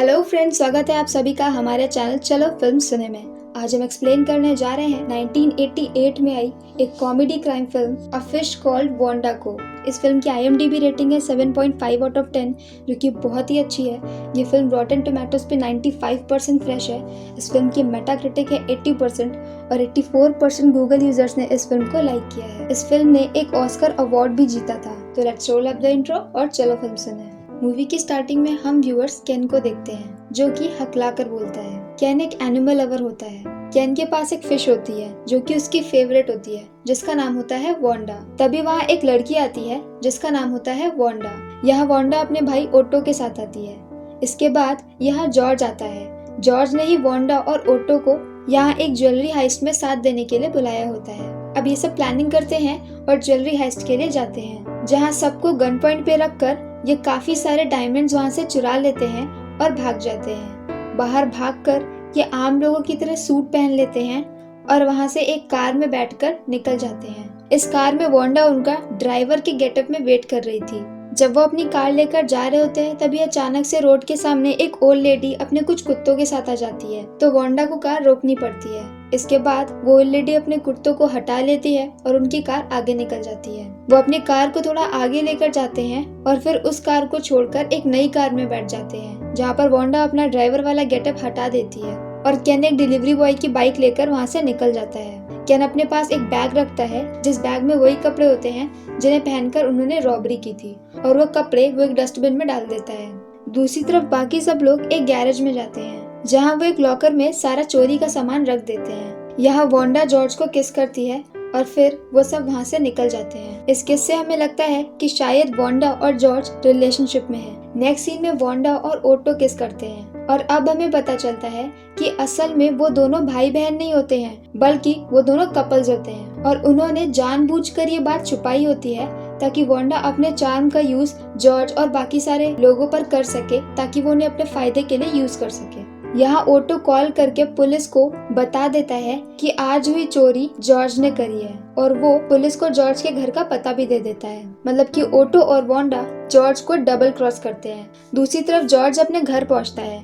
Hello friends, स्वागत है आप सभी का हमारे चैनल चलो फिल्म सुने में। आज हम एक्सप्लेन करने जा रहे हैं 1988 में आई एक comedy crime film a fish called Wanda को। इस फिल्म की IMDb रेटिंग है 7.5 आउट ऑफ 10, जो कि बहुत ही अच्छी है। ये फिल्म रॉटन टोमेटोज पे 95% फ्रेश है। इस फिल्म की मेटाक्रिटिक है 80% और 84% गूगल यूजर्स ने इस फिल्म को लाइक किया है। इस फिल्म ने एक ऑस्कर अवार्ड भी जीता था। तो let's roll up the intro और चलो फिल्म सुने। मूवी की स्टार्टिंग में हम व्यूअर्स केन को देखते हैं, जो कि हकलाकर बोलता है। केन एक एनिमल लवर होता है। केन के पास एक फिश होती है जो कि उसकी फेवरेट होती है, जिसका नाम होता है वांडा। तभी वहाँ एक लड़की आती है जिसका नाम होता है वांडा। यहाँ वांडा अपने भाई ओटो के साथ आती है। इसके बाद यहाँ जॉर्ज आता है। जॉर्ज ने ही वांडा और ओटो को यहाँ एक ज्वेलरी हाइस्ट में साथ देने के लिए बुलाया होता है। अब ये सब प्लानिंग करते हैं और ज्वेलरी हाइस्ट के लिए जाते हैं, जहाँ सबको गन पॉइंट पे रखकर ये काफी सारे डायमंड्स वहाँ से चुरा लेते हैं और भाग जाते हैं। बाहर भागकर ये आम लोगों की तरह सूट पहन लेते हैं और वहाँ से एक कार में बैठकर निकल जाते हैं। इस कार में वांडा उनका ड्राइवर के गेटअप में वेट कर रही थी। जब वो अपनी कार लेकर जा रहे होते हैं, तभी अचानक से रोड के सामने एक ओल्ड लेडी अपने कुछ कुत्तों के साथ आ जाती है, तो वांडा को कार रोकनी पड़ती है। इसके बाद वो ओल्ड लेडी अपने कुत्तों को हटा लेती है और उनकी कार आगे निकल जाती है। वो अपनी कार को थोड़ा आगे लेकर जाते हैं और फिर उस कार को छोड़कर एक नई कार में बैठ जाते हैं, जहाँ पर वांडा अपना ड्राइवर वाला गेटअप हटा देती है और केन एक डिलीवरी बॉय की बाइक लेकर वहाँ से निकल जाता है। केन अपने पास एक बैग रखता है, जिस बैग में वही कपड़े होते हैं जिन्हें पहनकर उन्होंने रॉबरी की थी, और वो कपड़े वो एक डस्टबिन में डाल देता है। दूसरी तरफ बाकी सब लोग एक गैरेज में जाते हैं, जहाँ वो एक लॉकर में सारा चोरी का सामान रख देते हैं। यहाँ वांडा जॉर्ज को किस करती है और फिर वो सब वहाँ से निकल जाते हैं। इस किस से हमें लगता है कि शायद वांडा और जॉर्ज रिलेशनशिप में है। नेक्स्ट सीन में वांडा और ओटो किस करते हैं और अब हमें पता चलता है कि असल में वो दोनों भाई बहन नहीं होते हैं, बल्कि वो दोनों कपल्स होते हैं और उन्होंने जानबूझकर ये बात छुपाई होती है ताकि वांडा अपने चार्म का यूज जॉर्ज और बाकी सारे लोगों पर कर सके, ताकि वो उन्हें अपने फायदे के लिए यूज कर सके। यहाँ ओटो कॉल करके पुलिस को बता देता है कि आज हुई चोरी जॉर्ज ने करी है, और वो पुलिस को जॉर्ज के घर का पता भी दे देता है। मतलब कि ओटो और वांडा जॉर्ज को डबल क्रॉस करते हैं। दूसरी तरफ जॉर्ज अपने घर पहुंचता है,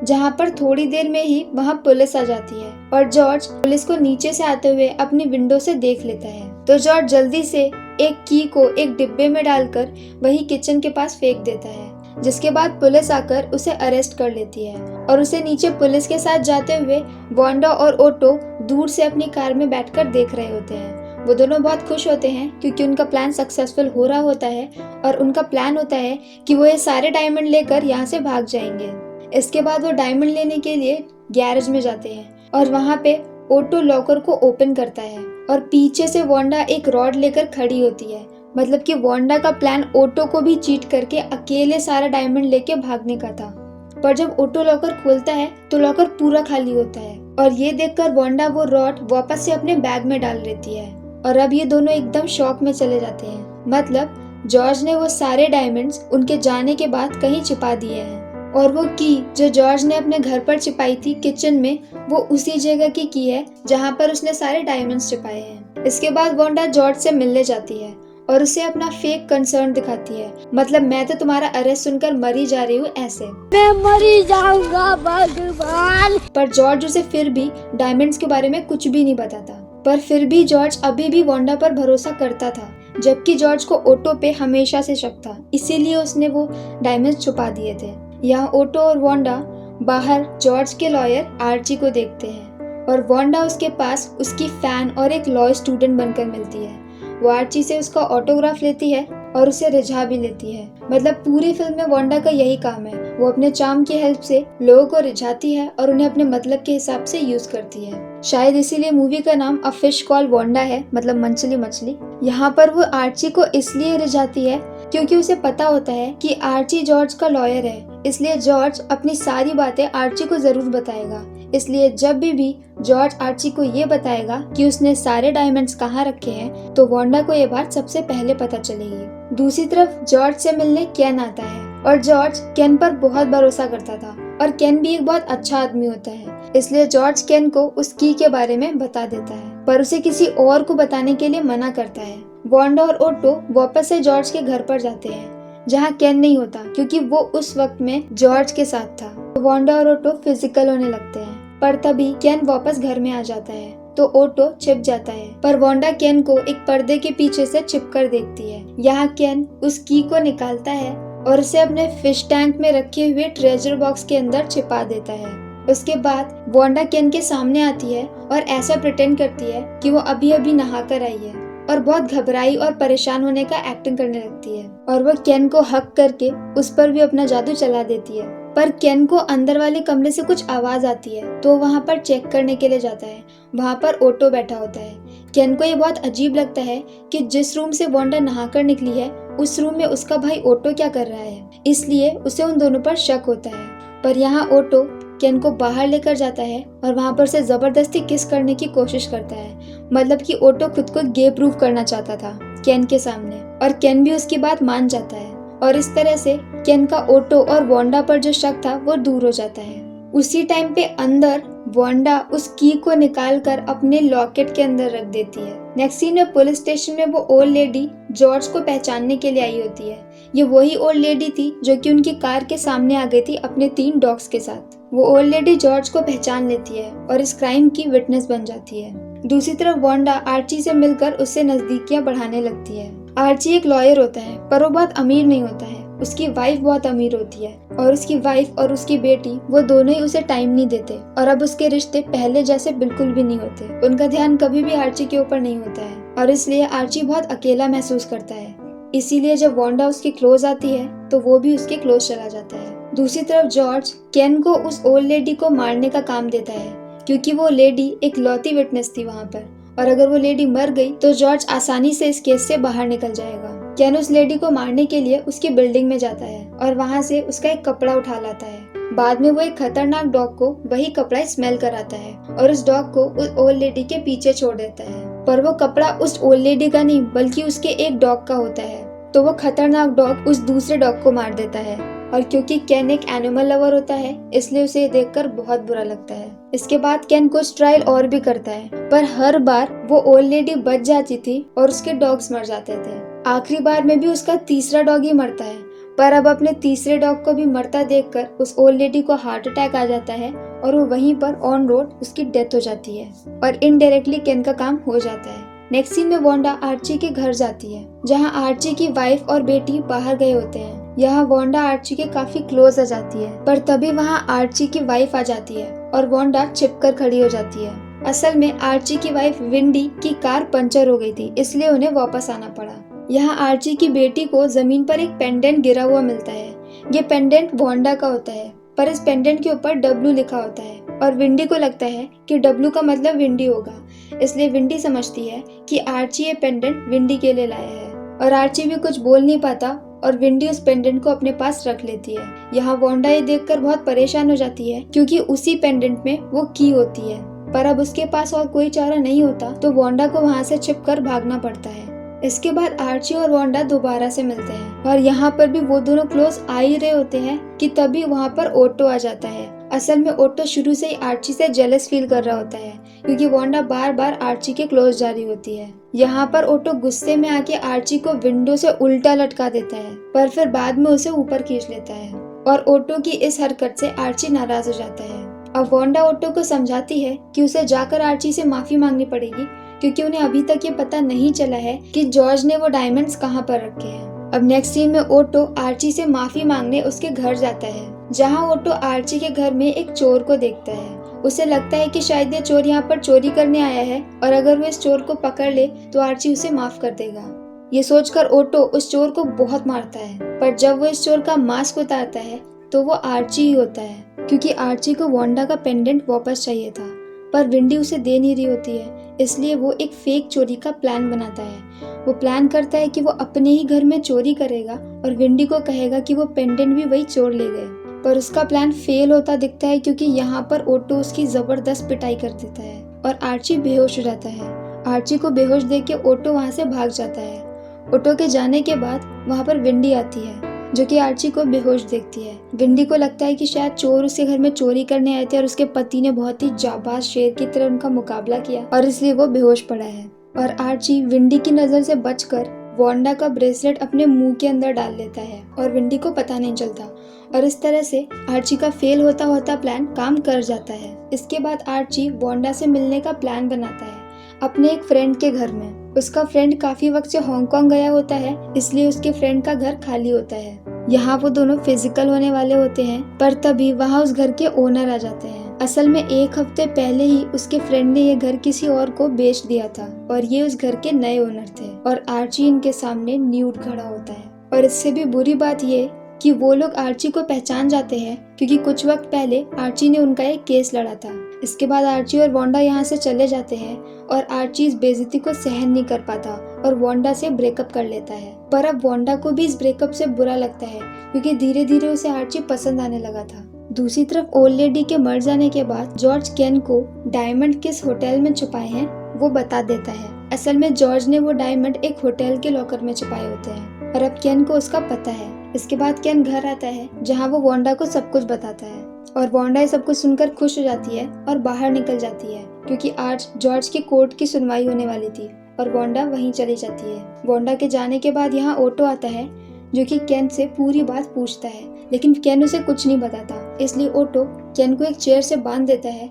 जहाँ पर थोड़ी देर में ही वहाँ पुलिस आ जाती है और जॉर्ज पुलिस को नीचे से आते हुए अपनी विंडो से देख लेता है। तो जॉर्ज जल्दी से एक की को एक डिब्बे में डालकर वही किचन के पास फेंक देता है, जिसके बाद पुलिस आकर उसे अरेस्ट कर लेती है और उसे नीचे पुलिस के साथ जाते हुए वांडा और ओटो दूर से अपनी कार में बैठकर देख रहे होते हैं। वो दोनों बहुत खुश होते हैं क्योंकि उनका प्लान सक्सेसफुल हो रहा होता है और उनका प्लान होता है कि वो ये सारे डायमंड लेकर यहाँ से भाग जाएंगे। इसके बाद वो डायमंड लेने के लिए गैरेज में जाते हैं और वहाँ पे ओटो लॉकर को ओपन करता है और पीछे से वांडा एक रॉड लेकर खड़ी होती है। मतलब कि वांडा का प्लान ओटो को भी चीट करके अकेले सारा डायमंड लेके भागने का था। पर जब ओटो लॉकर खोलता है तो लॉकर पूरा खाली होता है और ये देखकर वांडा वो रॉड वापस से अपने बैग में डाल लेती है और अब ये दोनों एकदम शॉक में चले जाते हैं। मतलब जॉर्ज ने वो सारे डायमंड्स उनके जाने के बाद कहीं छिपा दिए हैं, और वो की जो जॉर्ज ने अपने घर पर छिपाई थी किचन में, वो उसी जगह की की है जहाँ पर उसने सारे डायमंड्स छिपाए हैं। इसके बाद वांडा जॉर्ज से मिलने जाती है और उसे अपना फेक कंसर्न दिखाती है। मतलब मैं तो तुम्हारा अरेस्ट सुनकर मरी जा रही हूँ ऐसे, मैं मरी जाऊंगा भगवान। पर जॉर्ज उसे फिर भी डायमंड्स के बारे में कुछ भी नहीं बताता। पर फिर भी जॉर्ज अभी भी वांडा पर भरोसा करता था, जबकि जॉर्ज को ओटो पे हमेशा से शक था, इसीलिए उसने वो डायमंड्स छुपा दिए थे। यहाँ ओटो और वांडा बाहर जॉर्ज के लॉयर आर्ची को देखते हैं और वांडा उसके पास उसकी फैन और एक लॉ स्टूडेंट बनकर मिलती है। वो आर्ची से उसका ऑटोग्राफ लेती है और उसे रिझा भी लेती है। मतलब पूरी फिल्म में वांडा का यही काम है, वो अपने चार्म की हेल्प से लोगों को रिझाती है और उन्हें अपने मतलब के हिसाब से यूज करती है। शायद इसीलिए मूवी का नाम अ फिश कॉल्ड वांडा है, मतलब मछली। यहाँ पर वो आर्ची को इसलिए रिझाती है क्योंकि उसे पता होता है कि आर्ची जॉर्ज का लॉयर है, इसलिए जॉर्ज अपनी सारी बातें आर्ची को जरूर बताएगा। इसलिए जब भी जॉर्ज आर्ची को ये बताएगा कि उसने सारे डायमंड्स कहाँ रखे हैं, तो वांडा को ये बात सबसे पहले पता चलेगी। दूसरी तरफ जॉर्ज से मिलने केन आता है और जॉर्ज केन पर बहुत भरोसा करता था और केन भी एक बहुत अच्छा आदमी होता है, इसलिए जॉर्ज केन को उस की के बारे में बता देता है, पर उसे किसी और को बताने के लिए मना करता है। वांडा और ओटो वापस से जॉर्ज के घर पर जाते हैं, जहाँ केन नहीं होता क्योंकि वो उस वक्त में जॉर्ज के साथ था। वांडा और ओटो फिजिकल होने लगते हैं, पर तभी केन वापस घर में आ जाता है तो ओटो छिप जाता है, पर वांडा केन को एक पर्दे के पीछे से छिपकर देखती है। यहाँ केन उस की को निकालता है और उसे अपने फिश टैंक में रखे हुए ट्रेजर बॉक्स के अंदर छिपा देता है। उसके बाद वांडा केन के सामने आती है और ऐसा प्रिटेंड करती है कि वो अभी अभी नहा कर आई है और बहुत घबराई और परेशान होने का एक्टिंग करने लगती है, और वो केन को हक करके उस पर भी अपना जादू चला देती है। पर केन को अंदर वाले कमरे से कुछ आवाज आती है तो वहाँ पर चेक करने के लिए जाता है। वहाँ पर ओटो बैठा होता है। केन को ये बहुत अजीब लगता है कि जिस रूम से वांडा नहाकर निकली है उस रूम में उसका भाई ओटो क्या कर रहा है, इसलिए उसे उन दोनों पर शक होता है। पर यहाँ ओटो केन को बाहर लेकर जाता है और वहाँ पर से जबरदस्ती किस करने की कोशिश करता है, मतलब कि ओटो खुद को गे प्रूफ करना चाहता था केन के सामने, और केन भी उसकी बात मान जाता है और इस तरह से केन का ओटो और वांडा पर जो शक था वो दूर हो जाता है। उसी टाइम पे अंदर वांडा उस की को निकाल कर अपने लॉकेट के अंदर रख देती है। नेक्स्ट सीन में पुलिस स्टेशन में वो ओल्ड लेडी जॉर्ज को पहचानने के लिए आई होती है। ये वही ओल्ड लेडी थी जो कि उनकी कार के सामने आ गई थी अपने 3 डॉग्स के साथ। वो ओल्ड लेडी जॉर्ज को पहचान लेती है और इस क्राइम की विटनेस बन जाती है। दूसरी तरफ वांडा आर्ची से मिलकर उससे नजदीकियां बढ़ाने लगती है। आर्ची एक लॉयर होता है पर वो बहुत अमीर नहीं होता है। उसकी वाइफ बहुत अमीर होती है और उसकी वाइफ और उसकी बेटी वो दोनों ही उसे टाइम नहीं देते और अब उसके रिश्ते पहले जैसे बिल्कुल भी नहीं होते। उनका ध्यान कभी भी आर्ची के ऊपर नहीं होता है और इसलिए आर्ची बहुत अकेला महसूस करता है। इसीलिए जब वांडा उसके क्लोज आती है तो वो भी उसके क्लोज चला जाता है। दूसरी तरफ जॉर्ज केन को उस ओल्ड लेडी को मारने का काम देता है क्योंकि वो लेडी एक लौती विटनेस थी वहाँ पर, और अगर वो लेडी मर गई तो जॉर्ज आसानी से इस केस से बाहर निकल जाएगा। केन उस लेडी को मारने के लिए उसकी बिल्डिंग में जाता है और वहाँ से उसका एक कपड़ा उठा लाता है। बाद में वो एक खतरनाक डॉग को वही कपड़ा स्मेल कराता है और उस डॉग को उस ओल्ड लेडी के पीछे छोड़ देता है, पर वो कपड़ा उस ओल्ड लेडी का नहीं बल्कि उसके एक डॉग का होता है। तो वो खतरनाक डॉग उस दूसरे डॉग को मार देता है, और क्योंकि केन एक एनिमल लवर होता है इसलिए उसे देखकर बहुत बुरा लगता है। इसके बाद केन कुछ ट्रायल और भी करता है पर हर बार वो ओल्ड लेडी बच जाती थी और उसके डॉग्स मर जाते थे। आखिरी बार में भी उसका तीसरा डॉग ही मरता है, पर अब अपने तीसरे डॉग को भी मरता देखकर उस ओल्ड लेडी को हार्ट अटैक आ जाता है और वो वहीं पर ऑन रोड उसकी डेथ हो जाती है और इनडायरेक्टली केन का काम हो जाता है। नेक्स्ट सीन में वांडा आर्ची के घर जाती है जहां आर्ची की वाइफ और बेटी बाहर गए होते हैं। यहाँ वांडा आर्ची के काफी क्लोज आ जाती है, पर तभी वहाँ आर्ची की वाइफ आ जाती है और वांडा छिपकर खड़ी हो जाती है। असल में आर्ची की वाइफ विंडी की कार पंचर हो गई थी इसलिए उन्हें वापस आना पड़ा। यहाँ आर्ची की बेटी को जमीन पर एक पेंडेंट गिरा हुआ मिलता है। ये पेंडेंट वांडा का होता है पर इस पेंडेंट के ऊपर डब्लू लिखा होता है और विंडी को लगता है कि डब्लू का मतलब विंडी होगा, इसलिए विंडी समझती है कि आर्ची ये पेंडेंट विंडी के लिए लाया है और आर्ची भी कुछ बोल नहीं पाता और विंडी उस पेंडेंट को अपने पास रख लेती है। यहाँ वांडा ये देखकर बहुत परेशान हो जाती है क्योंकि उसी पेंडेंट में वो की होती है, पर अब उसके पास और कोई चारा नहीं होता तो वांडा को वहाँ से छिपकर भागना पड़ता है। इसके बाद आर्ची और वांडा दोबारा से मिलते हैं और यहाँ पर भी वो दोनों क्लोज आ ही रहे होते हैं कि तभी वहाँ पर ओटो आ जाता है। असल में ओटो शुरू से ही आर्ची से जेलस फील कर रहा होता है क्योंकि वांडा बार बार आर्ची के क्लोज जा रही होती है। यहाँ पर ओटो गुस्से में आके आर्ची को विंडो से उल्टा लटका देता है, पर फिर बाद में उसे ऊपर खींच लेता है और ओटो की इस हरकत से आर्ची नाराज हो जाता है। अब वांडा ओटो को समझाती है कि उसे जाकर आर्ची से माफी मांगनी पड़ेगी क्योंकि उन्हें अभी तक ये पता नहीं चला है कि जॉर्ज ने वो डायमंड्स कहाँ पर रखे हैं। अब नेक्स्ट सीन में ओटो आर्ची से माफी मांगने उसके घर जाता है जहाँ ओटो आर्ची के घर में एक चोर को देखता है। उसे लगता है कि शायद ये चोर यहाँ पर चोरी करने आया है और अगर वो इस चोर को पकड़ ले तो आर्ची उसे माफ कर देगा। ये सोचकर ओटो उस चोर को बहुत मारता है, पर जब वो इस चोर का मास्क उतारता है तो वो आर्ची ही होता है क्योंकि आर्ची को वांडा का पेंडेंट वापस चाहिए था, पर विंडी उसे दे नहीं रही होती है, इसलिए वो एक फेक चोरी का प्लान बनाता है। वो प्लान करता है कि वो अपने ही घर में चोरी करेगा और विंडी को कहेगा कि वो पेंडेंट भी वही चोर ले गए, पर उसका प्लान फेल होता दिखता है क्योंकि यहाँ पर ओटो उसकी जबरदस्त पिटाई कर देता है और आर्ची बेहोश हो जाता है। आर्ची को बेहोश देख के ओटो वहाँ से भाग जाता है। ओटो के जाने के बाद वहाँ पर विंडी आती है जो कि आर्ची को बेहोश देखती है। विंडी को लगता है कि शायद चोर उसके घर में चोरी करने आए थे और उसके पति ने बहुत ही जाबाज शेर की तरह उनका मुकाबला किया और इसलिए वो बेहोश पड़ा है। और आर्ची विंडी की नजर से बचकर वांडा का ब्रेसलेट अपने मुंह के अंदर डाल लेता है और विंडी को पता नहीं चलता और इस तरह से आर्ची का फेल होता होता प्लान काम कर जाता है। इसके बाद आर्ची वांडा से मिलने का प्लान बनाता है अपने एक फ्रेंड के घर में। उसका फ्रेंड काफी वक्त से हांगकांग गया होता है, इसलिए उसके फ्रेंड का घर खाली होता है। यहाँ वो दोनों फिजिकल होने वाले होते हैं, पर तभी वहाँ उस घर के ओनर आ जाते हैं। असल में 1 हफ्ते पहले ही उसके फ्रेंड ने ये घर किसी और को बेच दिया था और ये उस घर के नए ओनर थे और आर्ची इनके सामने न्यूड खड़ा होता है। और इससे भी बुरी बात ये कि वो लोग आर्ची को पहचान जाते हैं क्योंकि कुछ वक्त पहले आर्ची ने उनका एक केस लड़ा था। इसके बाद आर्ची और वांडा यहाँ से चले जाते हैं और आर्ची इस बेइज्जती को सहन नहीं कर पाता और वांडा से ब्रेकअप कर लेता है। पर अब वांडा को भी इस ब्रेकअप से बुरा लगता है क्योंकि धीरे धीरे उसे आर्ची पसंद आने लगा था। दूसरी तरफ ओल्ड लेडी के मर जाने के बाद जॉर्ज केन को डायमंड किस होटल में छुपाए हैं वो बता देता है। असल में जॉर्ज ने वो डायमंड एक होटल के लॉकर में छुपाए होते हैं और अब केन को उसका पता है। इसके बाद केन घर आता है जहाँ वो वांडा को सब कुछ बताता है और वांडा ये सब कुछ सुनकर खुश हो जाती है और बाहर निकल जाती है क्योंकि आज जॉर्ज की कोर्ट की सुनवाई होने वाली थी और वांडा वहीं चली जाती है। वांडा के जाने के बाद यहाँ ऑटो आता है जो कि केन से पूरी बात पूछता है, लेकिन केन उसे कुछ नहीं बताता। इसलिए ऑटो केन को एक चेयर से बांध देता है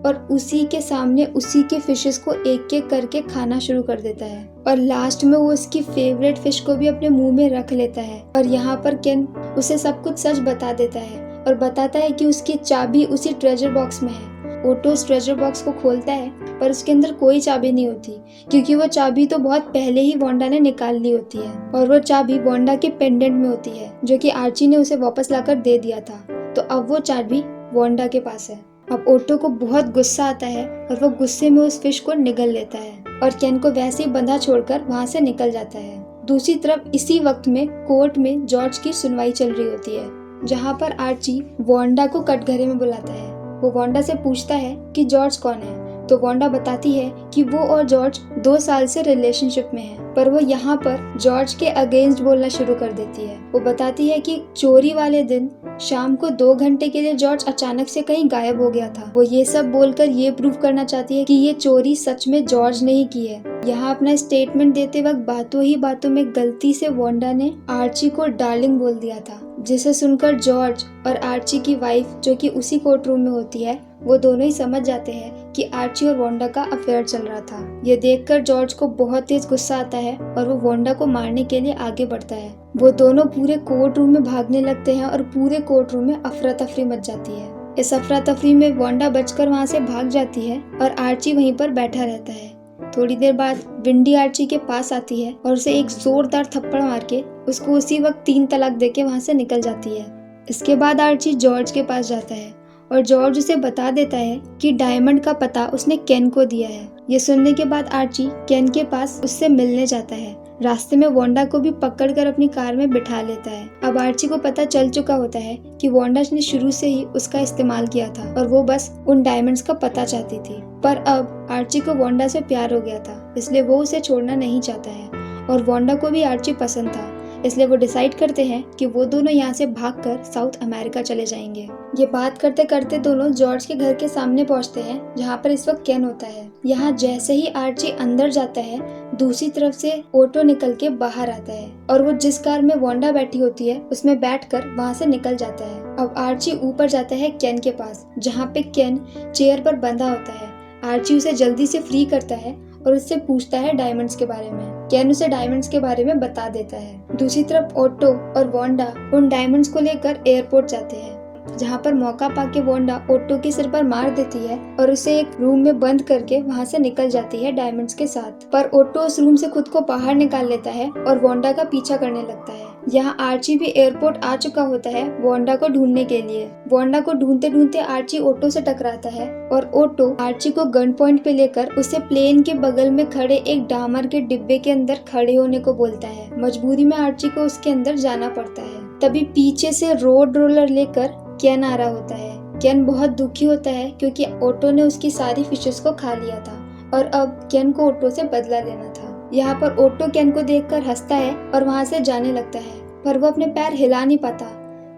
और उसी के सामने उसी के फिशेस को एक एक करके खाना शुरू कर देता है और लास्ट में वो उसकी फेवरेट फिश को भी अपने मुंह में रख लेता है। और यहाँ पर केन उसे सब कुछ सच बता देता है और बताता है कि उसकी चाबी उसी ट्रेजर बॉक्स में है। ऑटो उस ट्रेजर बॉक्स को खोलता है पर उसके अंदर कोई चाबी नहीं होती क्योंकि वो चाबी तो बहुत पहले ही वांडा ने निकाल ली होती है और वो चाबी वांडा के पेंडेंट में होती है जो कि आर्ची ने उसे वापस लाकर दे दिया था। तो अब वो चाबी वांडा के पास है। अब ऑटो को बहुत गुस्सा आता है और वो गुस्से में उस फिश को निगल लेता है और केन को वैसे ही बंधा छोड़कर वहाँ से निकल जाता है। दूसरी तरफ इसी वक्त में कोर्ट में जॉर्ज की सुनवाई चल रही होती है जहाँ पर आर्ची वांडा को कटघरे में बुलाता है। वो वांडा से पूछता है कि जॉर्ज कौन है, तो वांडा बताती है कि वो और जॉर्ज 2 साल से रिलेशनशिप में है। पर वो यहाँ पर जॉर्ज के अगेंस्ट बोलना शुरू कर देती है। वो बताती है कि चोरी वाले दिन शाम को 2 घंटे के लिए जॉर्ज अचानक से कहीं गायब हो गया था। वो ये सब बोलकर ये प्रूव करना चाहती है कि ये चोरी सच में जॉर्ज ने ही की है। यहाँ अपना स्टेटमेंट देते वक्त बातों ही बातों में गलती से वांडा ने आर्ची को डार्लिंग बोल दिया था, जिसे सुनकर जॉर्ज और आर्ची की वाइफ जो कि उसी कोर्ट रूम में होती है वो दोनों ही समझ जाते हैं कि आर्ची और वांडा का अफेयर चल रहा था। ये देखकर जॉर्ज को बहुत तेज गुस्सा आता है और वो वांडा को मारने के लिए आगे बढ़ता है। वो दोनों पूरे कोर्ट रूम में भागने लगते हैं और पूरे कोर्ट रूम में अफरा तफरी मच जाती है। इस अफरा तफरी में वांडा बचकर वहाँ से भाग जाती है और आर्ची वहीं पर बैठा रहता है। थोड़ी देर बाद विंडी आर्ची के पास आती है और उसे एक जोरदार थप्पड़ मार के उसको उसी वक्त 3 तलाक देके वहाँ से निकल जाती है। इसके बाद आर्ची जॉर्ज के पास जाता है और जॉर्ज उसे बता देता है कि डायमंड का पता उसने केन को दिया है। ये सुनने के बाद आर्ची केन के पास उससे मिलने जाता है। रास्ते में वांडा को भी पकड़कर अपनी कार में बिठा लेता है। अब आर्ची को पता चल चुका होता है कि वांडा ने शुरू से ही उसका इस्तेमाल किया था और वो बस उन डायमंड्स का पता चाहती थी। पर अब आर्ची को वांडा से प्यार हो गया था, इसलिए वो उसे छोड़ना नहीं चाहता है और वांडा को भी आर्ची पसंद था, इसलिए वो डिसाइड करते हैं कि वो दोनों यहाँ से भागकर साउथ अमेरिका चले जाएंगे। ये बात करते करते दोनों जॉर्ज के घर के सामने पहुँचते हैं जहाँ पर इस वक्त केन होता है। यहाँ जैसे ही आर्ची अंदर जाता है दूसरी तरफ से ऑटो निकल के बाहर आता है और वो जिस कार में वांडा बैठी होती है उसमें बैठकर वहाँ से निकल जाता है। अब आर्ची ऊपर जाता है केन के पास जहाँ पे केन चेयर पर बंधा होता है। आर्ची उसे जल्दी से फ्री करता है और उससे पूछता है डायमंड्स के बारे में। केन उसे डायमंड्स के बारे में बता देता है। दूसरी तरफ ऑटो और वांडा उन डायमंड्स को लेकर एयरपोर्ट जाते हैं जहाँ पर मौका पाके वांडा ऑटो के सिर पर मार देती है और उसे एक रूम में बंद करके वहाँ से निकल जाती है डायमंड्स के साथ। पर ऑटो उस रूम से खुद को बाहर निकाल लेता है और वांडा का पीछा करने लगता है। यहाँ आर्ची भी एयरपोर्ट आ चुका होता है वांडा को ढूंढने के लिए। वांडा को ढूंढते ढूंढते आर्ची ऑटो से टकराता है और ऑटो आर्ची को गन पॉइंट पे लेकर उसे प्लेन के बगल में खड़े एक डामर के डिब्बे के अंदर खड़े होने को बोलता है। मजबूरी में आर्ची को उसके अंदर जाना पड़ता है। तभी पीछे से रोड रोलर लेकर केन आ रहा होता है। केन बहुत दुखी होता है क्योंकि ऑटो ने उसकी सारी फिशेस को खा लिया था और अब केन को ऑटो से बदला लेना था। यहाँ पर ऑटो केन को देखकर हंसता है और वहाँ से जाने लगता है, पर वो अपने पैर हिला नहीं पाता।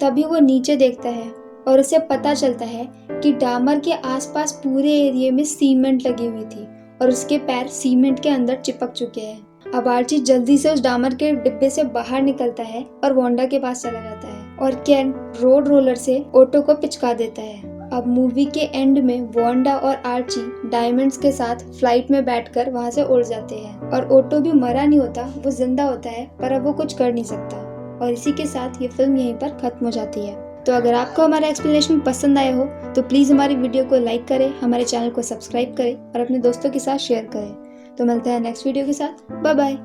तभी वो नीचे देखता है और उसे पता चलता है कि डामर के आसपास पूरे एरिया में सीमेंट लगी हुई थी और उसके पैर सीमेंट के अंदर चिपक चुके हैं। अब आर्ची जल्दी से उस डामर के डिब्बे से बाहर निकलता है और वांडा के पास चला जाता है। और केन रोड रोलर से ओटो को पिचका देता है। अब मूवी के एंड में वांडा और आर्ची डायमंड्स के साथ फ्लाइट में बैठकर वहां से उड़ जाते हैं और ओटो भी मरा नहीं होता, वो जिंदा होता है, पर अब वो कुछ कर नहीं सकता। और इसी के साथ ये फिल्म यहीं पर खत्म हो जाती है। तो अगर आपको हमारा एक्सप्लेनेशन पसंद आया हो तो प्लीज़ हमारी वीडियो को लाइक करें, हमारे चैनल को सब्सक्राइब करें और अपने दोस्तों के साथ शेयर करें। तो मिलते हैं नेक्स्ट वीडियो के साथ। Bye bye.